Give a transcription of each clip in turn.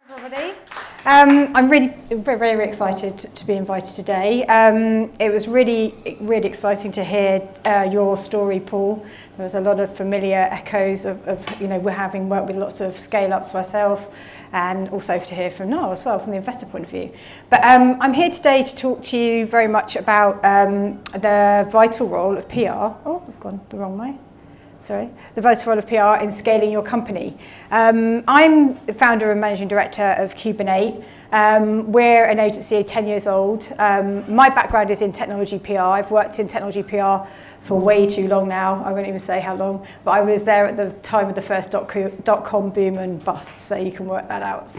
Everybody. I'm really very excited to be invited today. It was really exciting to hear your story, Paul. There was a lot of familiar echoes of we're having worked with lots of scale-ups myself, and also to hear from Niall as well from the investor point of view. But I'm here today to talk to you very much about the vital role of PR. Oh, I've gone the wrong way. Sorry, the vital role of PR in scaling your company. I'm the founder and managing director of CubanEight. We're an agency 10 years old. My background is in technology PR. I've worked in technology PR for way too long now. I won't even say how long, but I was there at the time of the first dot-com boom and bust, so you can work that out.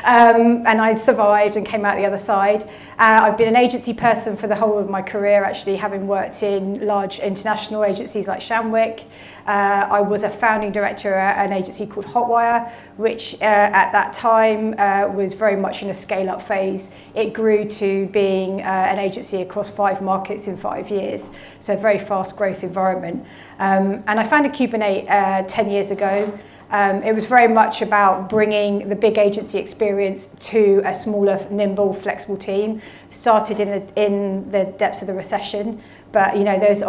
And I survived and came out the other side. I've been an agency person for the whole of my career, actually, having worked in large international agencies like Shamwick. I was a founding director at an agency called Hotwire, which at that time was very much in a scale-up phase. It grew to being an agency across 5 markets in 5 years, so a very fast growth environment. And I founded CubanEight 10 years ago. It was very much about bringing the big agency experience to a smaller, nimble, flexible team. Started in the depths of the recession, but there's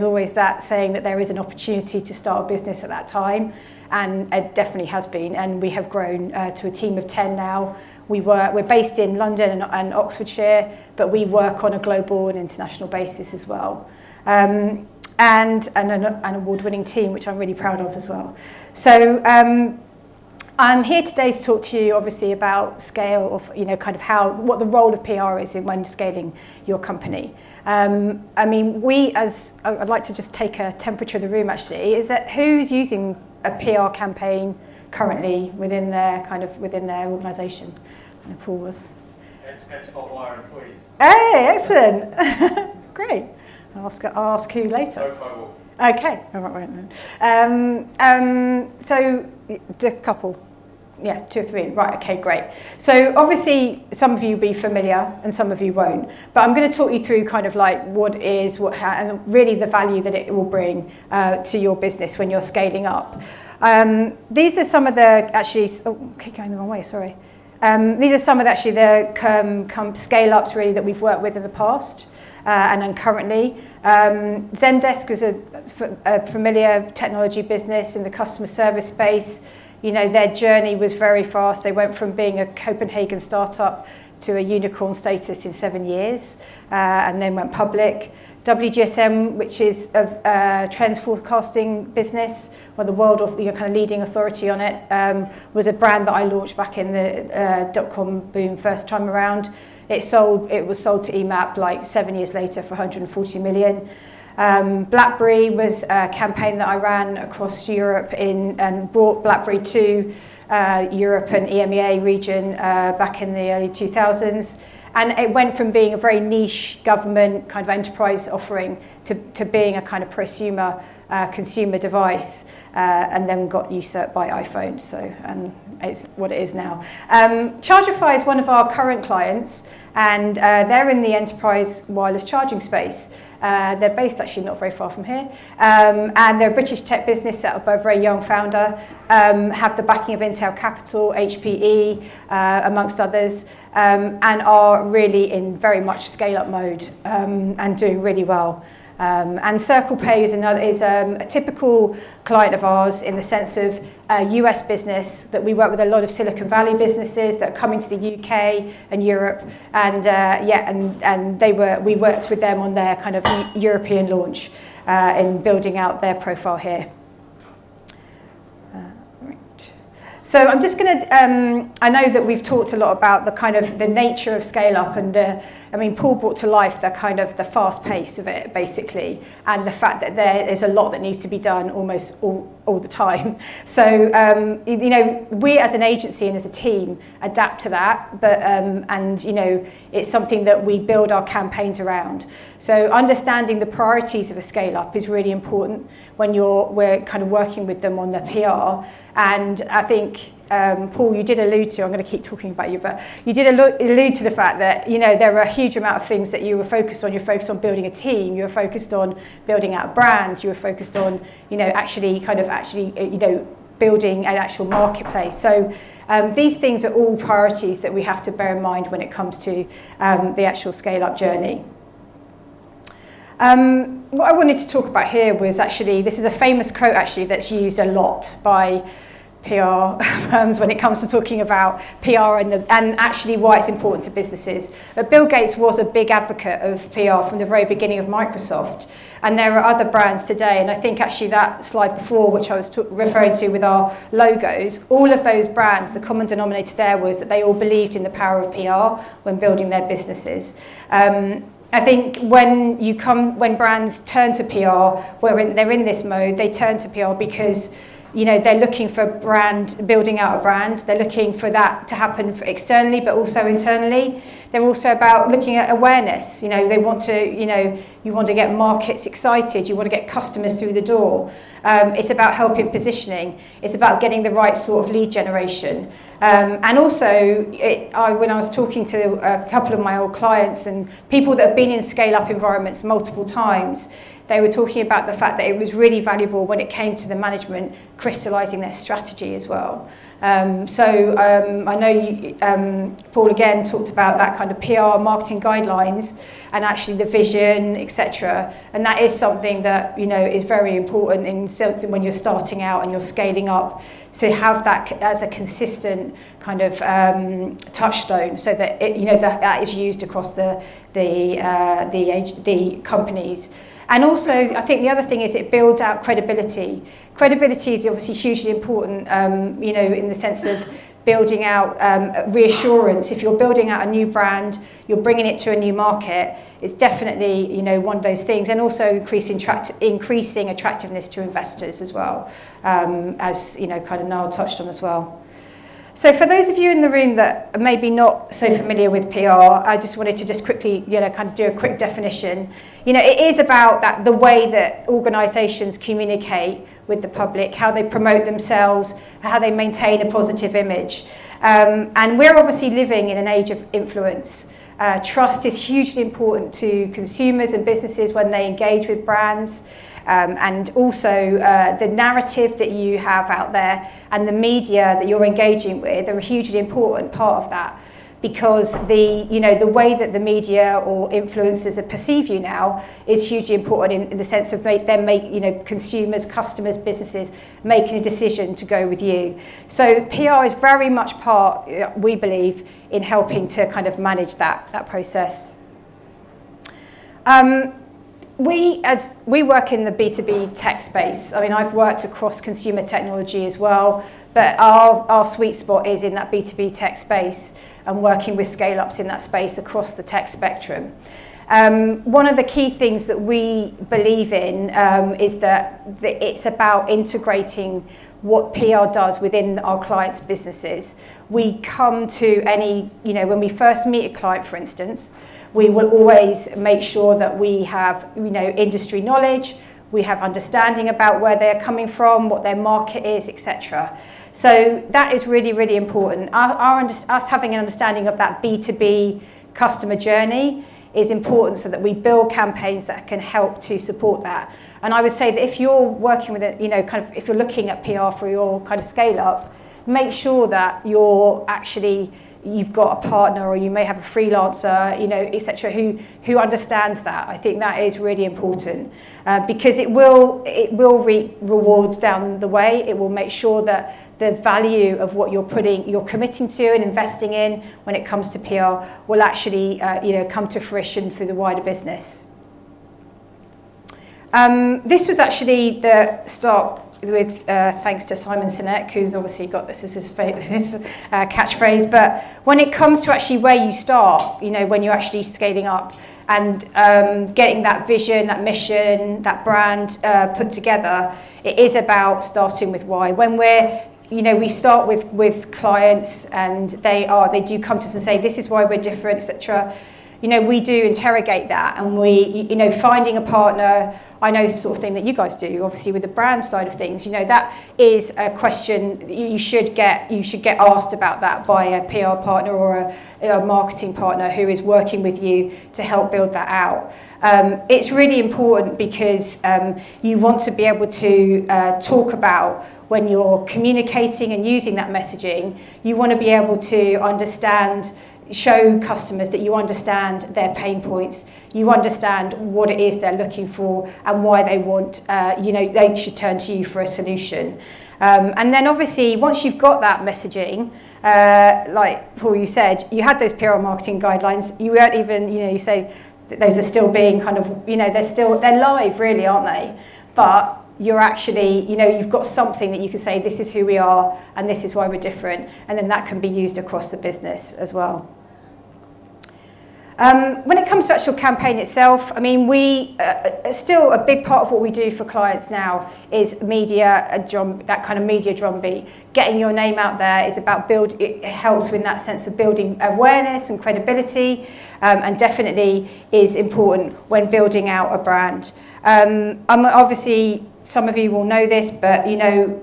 always that saying that there is an opportunity to start a business at that time, and it definitely has been. And we have grown to a team of 10 now. We're based in London and Oxfordshire, but we work on a global and international basis as well. And an award-winning team, which I'm really proud of as well. So I'm here today to talk to you, obviously, about scale of, what the role of PR is when scaling your company. I'd like to just take a temperature of the room, actually. Is that who's using a PR campaign currently within their organisation? And Paul was. Ex-Hotwire employees. Hey, excellent. Great. I'll ask who later. Okay. All right. So just a couple. Yeah, 2 or 3. Right. Okay. Great. So obviously, some of you will be familiar, and some of you won't. But I'm going to talk you through kind of like and really the value that it will bring to your business when you're scaling up. These are some of the going the wrong way. Sorry. These are some of the scale-ups really that we've worked with in the past. And then currently, Zendesk is a familiar technology business in the customer service space. Their journey was very fast. They went from being a Copenhagen startup to a unicorn status in 7 years, and then went public. WGSM, which is a trends forecasting business, the world kind of leading authority on it, was a brand that I launched back in the dot-com boom first time around. It was sold to EMAP like 7 years later for 140 million. BlackBerry was a campaign that I ran across Europe and brought BlackBerry to Europe and EMEA region back in the early 2000s. And it went from being a very niche government kind of enterprise offering to being a kind of prosumer consumer device, and then got usurped by iPhone. And it's what it is now. Chargify is one of our current clients, and they're in the enterprise wireless charging space. They're based actually not very far from here, and they're a British tech business set up by a very young founder, have the backing of Intel Capital, HPE, amongst others, and are really in very much scale-up mode and doing really well. And Circle Pay is a typical client of ours in the sense of a US business that we work with a lot of Silicon Valley businesses that are coming to the UK and Europe, and we worked with them on their kind of European launch in building out their profile here. So I'm just going to, I know that we've talked a lot about the nature of scale up, and Paul brought to life the kind of the fast pace of it basically, and the fact that there is a lot that needs to be done almost all the time. So, we as an agency and as a team adapt to that, but, it's something that we build our campaigns around. So understanding the priorities of a scale up is really important when we're kind of working with them on the PR. And I think, Paul, you did allude to, I'm going to keep talking about you, but you did allude to the fact that, there were a huge amount of things that you were focused on. You're focused on building a team, you were focused on building out a brand, you were focused on, building an actual marketplace. So these things are all priorities that we have to bear in mind when it comes to the actual scale-up journey. What I wanted to talk about here was actually, this is a famous quote actually that's used a lot by PR firms when it comes to talking about PR and actually why it's important to businesses. But Bill Gates was a big advocate of PR from the very beginning of Microsoft, and there are other brands today, and I think actually that slide before, which I was referring to with our logos, all of those brands, the common denominator there was that they all believed in the power of PR when building their businesses. I think when brands turn to PR, they're in this mode, they turn to PR because they're looking for building out a brand. They're looking for that to happen externally, but also internally. They're also about looking at awareness. They want to, you want to get markets excited. You want to get customers through the door. It's about helping positioning. It's about getting the right sort of lead generation. And also, when I was talking to a couple of my old clients and people that have been in scale-up environments multiple times, they were talking about the fact that it was really valuable when it came to the management crystallising their strategy as well. I know Paul again talked about that kind of PR marketing guidelines and actually the vision, etc. And that is something that is very important when you're starting out and you're scaling up, to have that as a consistent kind of touchstone, so that that is used across the companies. And also, I think the other thing is it builds out credibility. Credibility is obviously hugely important, in the sense of building out reassurance. If you're building out a new brand, you're bringing it to a new market, it's definitely, one of those things. And also increasing attractiveness to investors as well, as, kind of Niall touched on as well. So for those of you in the room that are maybe not so familiar with PR, I just wanted to just quickly, kind of do a quick definition. It is about the way that organisations communicate with the public, how they promote themselves, how they maintain a positive image. And we're obviously living in an age of influence. Trust is hugely important to consumers and businesses when they engage with brands. And also the narrative that you have out there and the media that you're engaging with are a hugely important part of that, because the way that the media or influencers perceive you now is hugely important in the sense of consumers, customers, businesses making a decision to go with you. So PR is very much part, we believe, in helping to kind of manage that process. We work in the B2B tech space. I mean, I've worked across consumer technology as well, but our sweet spot is in that B2B tech space and working with scale-ups in that space across the tech spectrum. One of the key things that we believe in is that it's about integrating what PR does within our clients' businesses. We come to when we first meet a client, for instance, we will always make sure that we have, industry knowledge, we have understanding about where they're coming from, what their market is, etc. So that is really, really important. Us having an understanding of that B2B customer journey is important, so that we build campaigns that can help to support that. And I would say that if you're working with it, if you're looking at PR for your kind of scale up, make sure that you've got a partner, or you may have a freelancer, etc., who understands that. I think that is really important, because it will reap rewards down the way. It will make sure that the value of what you're committing to and investing in when it comes to PR will actually come to fruition through the wider business. This was actually the start with thanks to Simon Sinek, who's obviously got this as his catchphrase. But when it comes to actually where you start, when you're actually scaling up and getting that vision, that mission, that brand put together, it is about starting with why. When we start with clients and they do come to us and say, this is why we're different, etc. we do interrogate that, and we, finding a partner. I know the sort of thing that you guys do, obviously with the brand side of things. That is a question that you should get asked about that by a PR partner or a marketing partner who is working with you to help build that out. It's really important because you want to be able to talk about when you're communicating and using that messaging. You want to be able to show customers that you understand their pain points, you understand what it is they're looking for and why they want, they should turn to you for a solution. And then obviously, once you've got that messaging, like Paul, you said, you had those PR marketing guidelines, you weren't even, you say that those are still being kind of, they're live really, aren't they? But you're actually, you've got something that you can say, this is who we are and this is why we're different, and then that can be used across the business as well. When it comes to actual campaign itself, we still a big part of what we do for clients now is media, that kind of media drumbeat. Getting your name out there is about it helps with that sense of building awareness and credibility, and definitely is important when building out a brand. Obviously, some of you will know this, but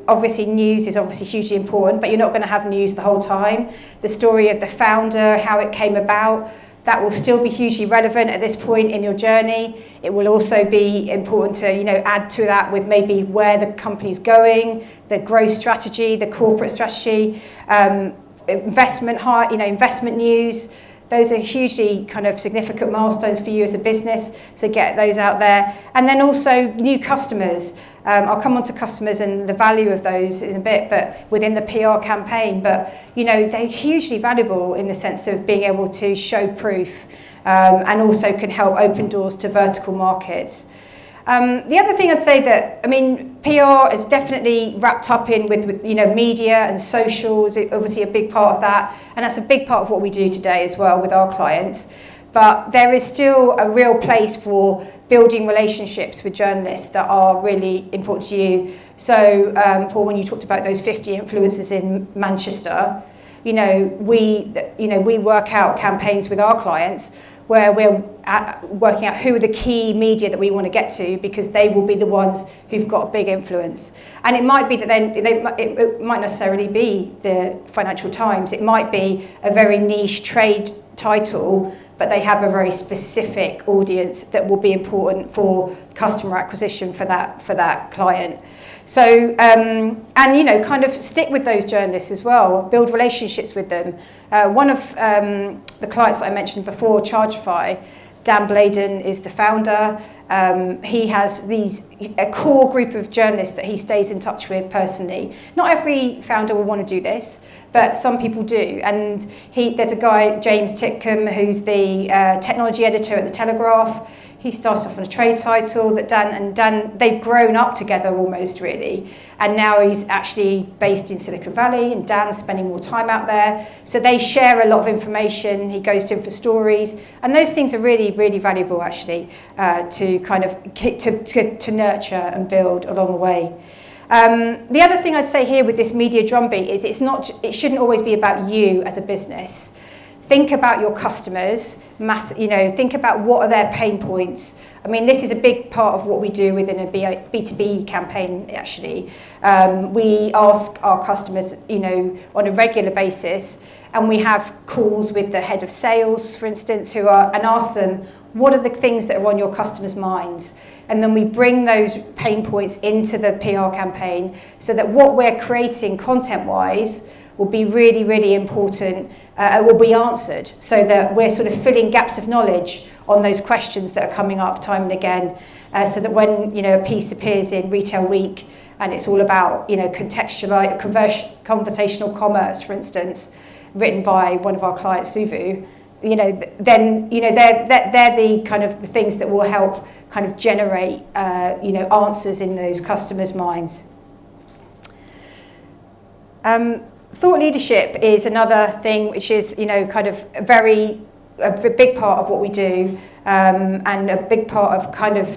obviously news is obviously hugely important, but you're not going to have news the whole time. The story of the founder, how it came about, that will still be hugely relevant at this point in your journey. It will also be important to add to that with maybe where the company's going, the growth strategy, the corporate strategy, investment news. Those are hugely kind of significant milestones for you as a business, so get those out there. And then also new customers. I'll come on to customers and the value of those in a bit, but within the PR campaign. But, they're hugely valuable in the sense of being able to show proof, and also can help open doors to vertical markets. The other thing I'd say that, PR is definitely wrapped up in with media and socials, obviously a big part of that, and that's a big part of what we do today as well with our clients. But there is still a real place for building relationships with journalists that are really important to you. So, Paul, when you talked about those 50 influencers in Manchester, we work out campaigns with our clients where we're working out who are the key media that we want to get to, because they will be the ones who've got a big influence. And it might be that it might necessarily be the Financial Times. It might be a very niche trade title, but they have a very specific audience that will be important for customer acquisition for that client. So, kind of stick with those journalists as well, build relationships with them. One of the clients that I mentioned before, Chargify, Dan Bladen is the founder. He has a core group of journalists that he stays in touch with personally. Not every founder will want to do this, but some people do. And there's a guy, James Titcombe, who's the technology editor at The Telegraph. He started off on a trade title that Dan, they've grown up together almost really. And now he's actually based in Silicon Valley, and Dan's spending more time out there. So they share a lot of information. He goes to him for stories. And those things are really, really valuable actually, to kind of to nurture and build along the way. The other thing I'd say here with this media drumbeat is it shouldn't always be about you as a business. Think about your customers, think about what are their pain points. This is a big part of what we do within a B2B campaign, actually. We ask our customers, on a regular basis, and we have calls with the head of sales, for instance, and ask them, what are the things that are on your customers' minds? And then we bring those pain points into the PR campaign so that what we're creating content-wise will be really, really important, will be answered, so that we're sort of filling gaps of knowledge on those questions that are coming up time and again, so that when a piece appears in Retail Week and it's all about conversational commerce, for instance, written by one of our clients, Suvu, then they're the kind of the things that will help kind of generate answers in those customers' minds. Thought leadership is another thing which is, kind of a big part of what we do, and a big part of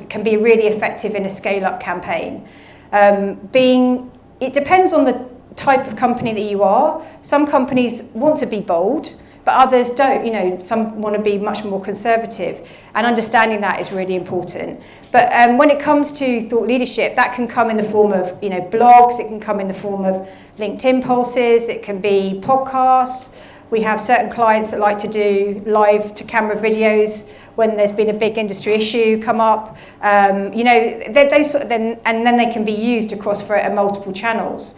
can be really effective in a scale-up campaign. It depends on the type of company that you are. Some companies want to be bold, but others don't. You know, some want to be much more conservative, and understanding that is really important. But when it comes to thought leadership, that can come in the form of, you know, blogs, it can come in the form of LinkedIn pulses, it can be podcasts. We have certain clients that like to do live to camera videos when there's been a big industry issue come up. You know, those sort of then they can be used across for multiple channels.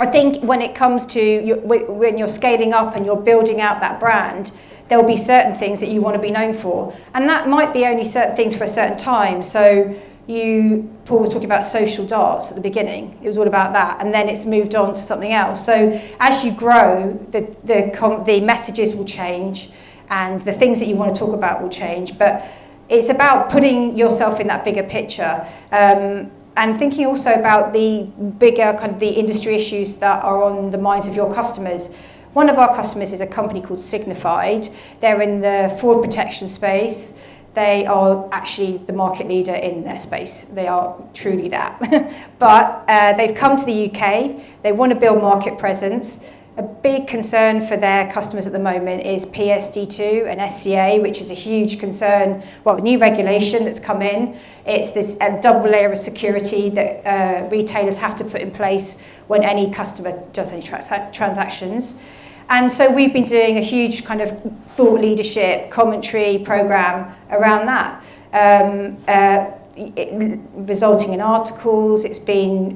I think when it comes to when you're scaling up and you're building out that brand, there'll be certain things that you want to be known for, and that might be only certain things for a certain time. So Paul was talking about social darts at the beginning. It was all about that, and then it's moved on to something else. So as you grow, the messages will change, and the things that you want to talk about will change. But it's about putting yourself in that bigger picture, and thinking also about the bigger kind of the industry issues that are on the minds of your customers. One of our customers is a company called Signified. They're in the fraud protection space. They are actually the market leader in their space. They are truly that. But they've come to the UK. They want to build market presence. A big concern for their customers at the moment is PSD2 and SCA, which is a huge concern. Well, new regulation that's come in. It's this double layer of security that retailers have to put in place when any customer does any transactions. And so we've been doing a huge kind of thought leadership commentary program around that, resulting in articles. It's been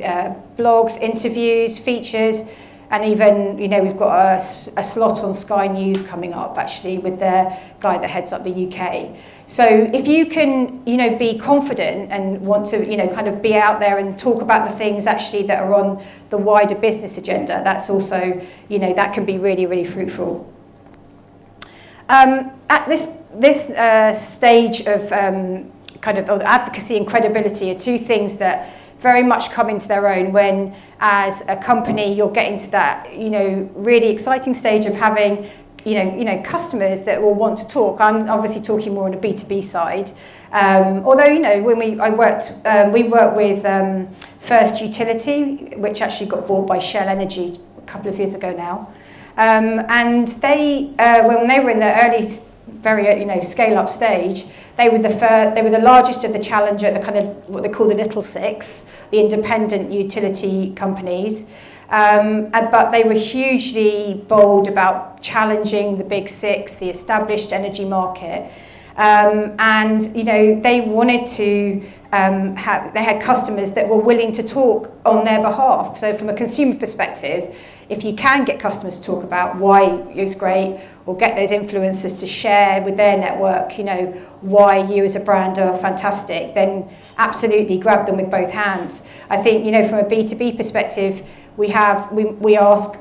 blogs, interviews, features, and even, you know, we've got a slot on Sky News coming up actually with the guy that heads up the UK. So if you can, you know, be confident and want to, you know, kind of be out there and talk about the things actually that are on the wider business agenda, that's also, you know, that can be really, really fruitful. At this stage of kind of advocacy and credibility are two things that very much come into their own when, as a company, you're getting to that, you know, really exciting stage of having, you know, customers that will want to talk. I'm obviously talking more on a B2B side. Although, you know, when we worked with First Utility, which actually got bought by Shell Energy a couple of years ago now, and they, when they were in the early, very, you know, scale-up stage, they were the largest of the challenger, the kind of what they call the little six, the independent utility companies. But they were hugely bold about challenging the big six, the established energy market. And, you know, they wanted to they had customers that were willing to talk on their behalf. So from a consumer perspective, if you can get customers to talk about why it's great, or get those influencers to share with their network, you know, why you as a brand are fantastic, then absolutely grab them with both hands. I think, you know, from a B2B perspective, we ask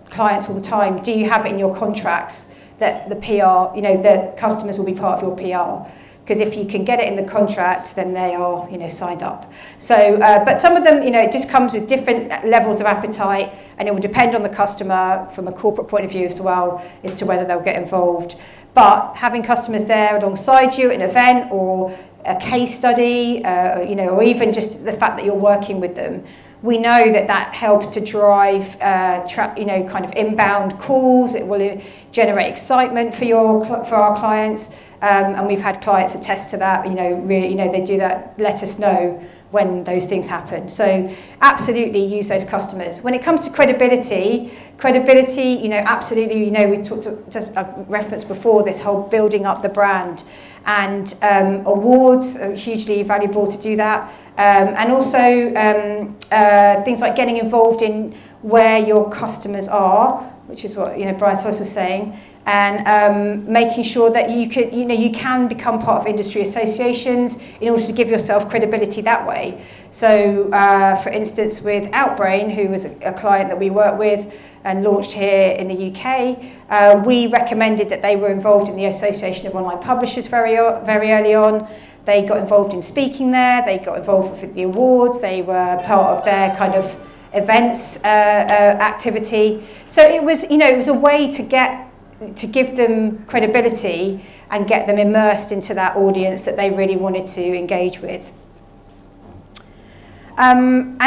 clients all the time, do you have it in your contracts that the PR, you know, the customers will be part of your PR? Because if you can get it in the contract, then they are, you know, signed up. So, but some of them, you know, it just comes with different levels of appetite, and it will depend on the customer from a corporate point of view as well as to whether they'll get involved. But having customers there alongside you at an event or a case study, you know, or even just the fact that you're working with them, we know that that helps to drive, you know, kind of inbound calls. It will generate excitement for our clients, and we've had clients attest to that. You know, really, you know, they do that. Let us know when those things happen. So absolutely use those customers. When it comes to credibility, you know, absolutely. You know, we talked. I've referenced before this whole building up the brand. And awards are hugely valuable to do that, and also things like getting involved in where your customers are, which is what, you know, Brian Soyce was saying, and making sure that you can become part of industry associations in order to give yourself credibility that way. So, for instance, with Outbrain, who was a client that we worked with and launched here in the UK, we recommended that they were involved in the Association of Online Publishers very early on. They got involved in speaking there, they got involved with the awards, they were part of their kind of events activity. So it was, you know, it was a way to give them credibility and get them immersed into that audience that they really wanted to engage with. And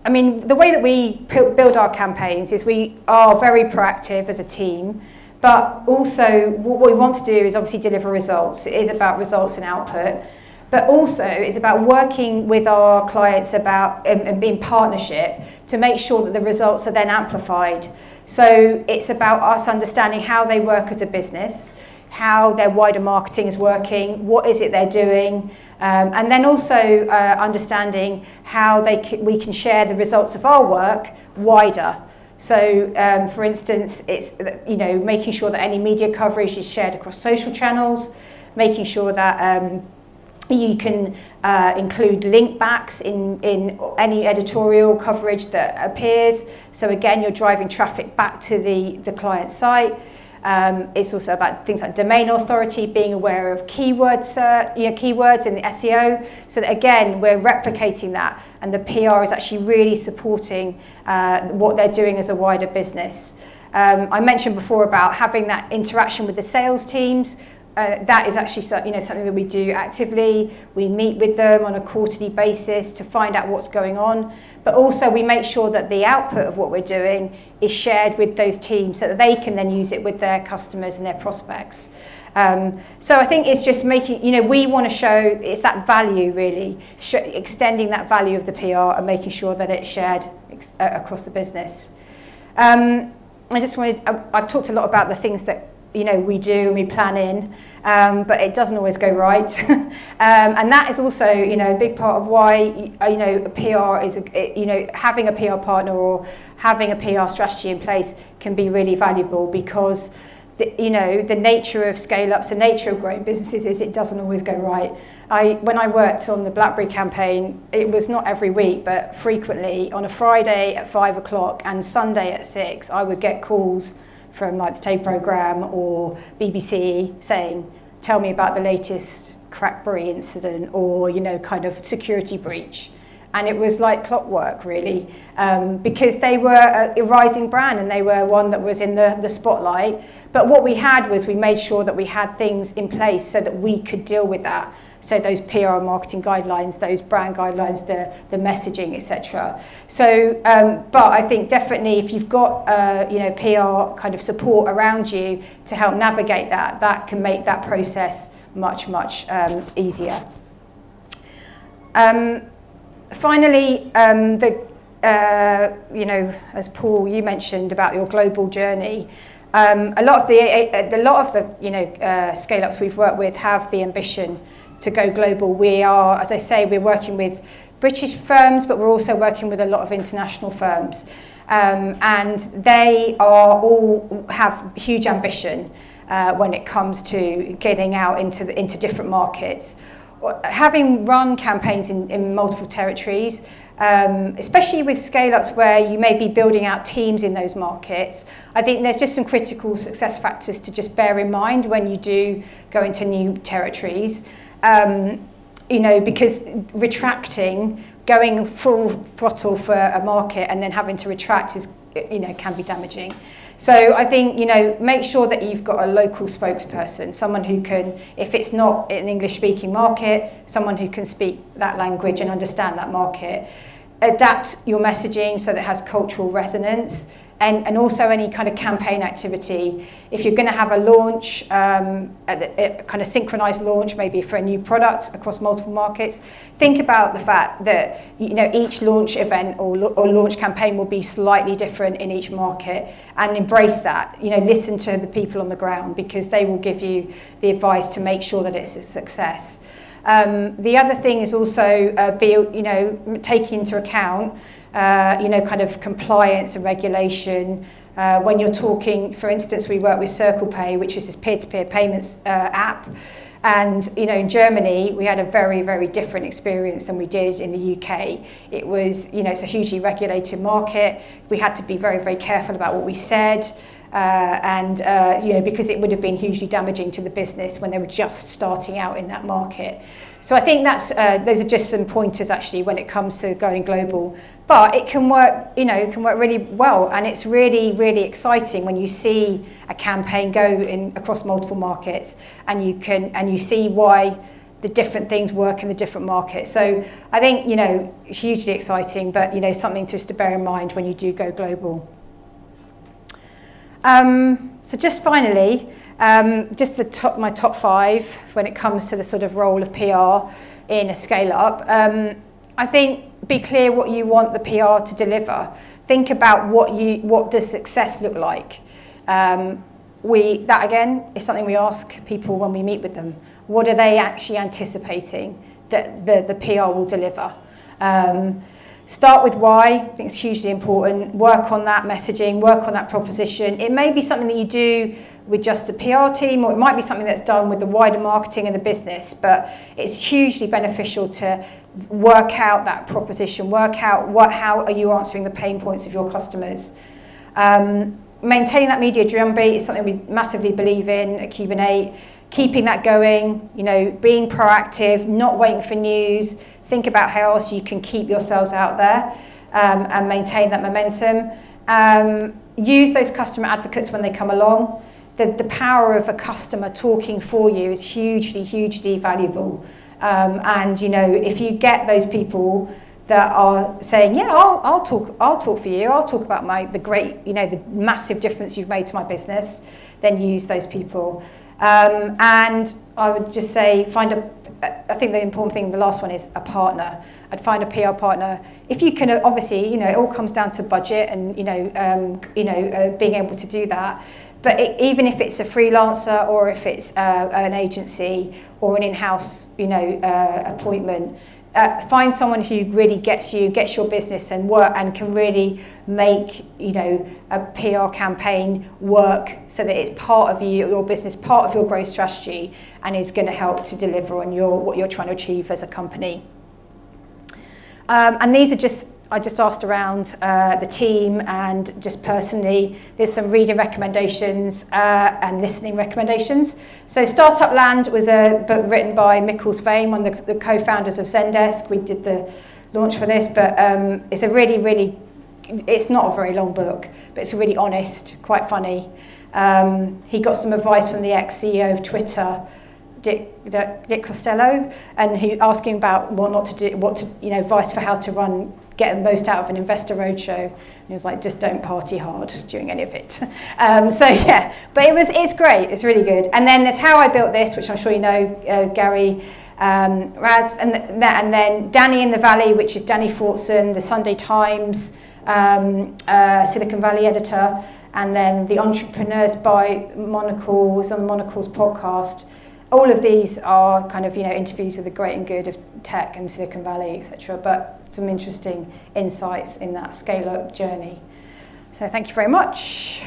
I mean, the way that we build our campaigns is we are very proactive as a team, but also what we want to do is obviously deliver results. It is about results and output, but also it's about working with our clients about and being partnership to make sure that the results are then amplified. So it's about us understanding how they work as a business, how their wider marketing is working, what is it they're doing, and then also understanding how we can share the results of our work wider. So, for instance, it's making sure that any media coverage is shared across social channels, making sure that you can include link backs in any editorial coverage that appears. So again, you're driving traffic back to the client site. It's also about things like domain authority, being aware of keywords in the SEO. So that again, we're replicating that, and the PR is actually really supporting what they're doing as a wider business. I mentioned before about having that interaction with the sales teams. That is actually something that we do actively. We meet with them on a quarterly basis to find out what's going on, but also we make sure that the output of what we're doing is shared with those teams so that they can then use it with their customers and their prospects. So I think it's just making, we want to show it's that value really, extending that value of the PR and making sure that it's shared across the business. I've talked a lot about the things that we do and we plan in, but it doesn't always go right. And that is also, a big part of why, PR is, having a PR partner or having a PR strategy in place can be really valuable, because the nature of scale-ups, the nature of growing businesses is it doesn't always go right. When I worked on the BlackBerry campaign, it was not every week, but frequently on a Friday at 5 o'clock and Sunday at 6, I would get calls from like the Today Programme or BBC saying, tell me about the latest crackberry incident or, kind of security breach. And it was like clockwork, really, because they were a rising brand and they were one that was in the spotlight. But what we had was we made sure that we had things in place so that we could deal with that. So those PR and marketing guidelines, those brand guidelines, the messaging, etc. So, but I think definitely if you've got PR kind of support around you to help navigate that, that can make that process much easier. Finally, as Paul, you mentioned about your global journey. A lot of the scale-ups we've worked with have the ambition to go global. We are, as I say, we're working with British firms, but we're also working with a lot of international firms, and they are all have huge ambition when it comes to getting out into different markets. Having run campaigns in multiple territories, especially with scale-ups where you may be building out teams in those markets, I think there's just some critical success factors to just bear in mind when you do go into new territories. Because retracting, going full throttle for a market and then having to retract can be damaging. So I think, make sure that you've got a local spokesperson, someone who can, if it's not an English-speaking market, someone who can speak that language and understand that market. Adapt your messaging so that it has cultural resonance, and also any kind of campaign activity. If you're going to have a launch, a kind of synchronized launch, maybe for a new product across multiple markets, think about the fact that each launch event or launch campaign will be slightly different in each market, and embrace that. Listen to the people on the ground, because they will give you the advice to make sure that it's a success. The other thing is also taking into account kind of compliance and regulation. When you're talking, for instance, we work with CirclePay, which is this peer-to-peer payments app. And, in Germany, we had a very, very different experience than we did in the UK. It was, it's a hugely regulated market. We had to be very, very careful about what we said. Because it would have been hugely damaging to the business when they were just starting out in that market. So I think those are just some pointers actually when it comes to going global. But it can work, it can work really well, and it's really, really exciting when you see a campaign go across multiple markets, and you see why the different things work in the different markets. So I think, you know, hugely exciting, but, you know, something just to bear in mind when you do go global. So just finally, just my top 5 when it comes to the sort of role of PR in a scale-up. I think be clear what you want the PR to deliver. Think about what does success look like. That again is something we ask people when we meet with them. What are they actually anticipating that the PR will deliver? Start with why. I think it's hugely important. Work on that messaging, work on that proposition. It may be something that you do with just the PR team, or it might be something that's done with the wider marketing and the business, but it's hugely beneficial to work out that proposition, work out how are you answering the pain points of your customers. Maintaining that media drumbeat is something we massively believe in at CubanEight. Keeping that going, you know, being proactive, not waiting for news. Think about how else you can keep yourselves out there and maintain that momentum. Use those customer advocates when they come along. The power of a customer talking for you is hugely, hugely valuable. And you know, if you get those people that are saying, yeah, I'll talk for you. I'll talk about the great, you know, the massive difference you've made to my business. Then use those people. And I would just say, I think the important thing, the last one, is a partner. I'd find a PR partner. If you can, obviously, you know, it all comes down to budget and, being able to do that. But even if it's a freelancer or if it's an agency or an in-house, appointment, find someone who really gets your business and work and can really make, a PR campaign work so that it's part of your business, part of your growth strategy, and is going to help to deliver on what you're trying to achieve as a company. And these are I just asked around the team and just personally. There's some reading recommendations and listening recommendations. So Startup Land was a book written by Mikkel Svein, one of the co-founders of Zendesk. We did the launch for this, but it's a really, it's not a very long book, but it's really honest, quite funny. He got some advice from the ex-CEO of Twitter, Dick Costello, and he asking about advice for how to get the most out of an investor roadshow. And he was like, just don't party hard during any of it. But it's great, it's really good. And then there's How I Built This, which I'm sure you know, Gary Raz, and then Danny in the Valley, which is Danny Fortson, the Sunday Times Silicon Valley editor, and then The Entrepreneurs by Monocle was on Monocle's podcast. All of these are kind of, interviews with the great and good of tech and Silicon Valley, etc. But some interesting insights in that scale-up journey. So thank you very much.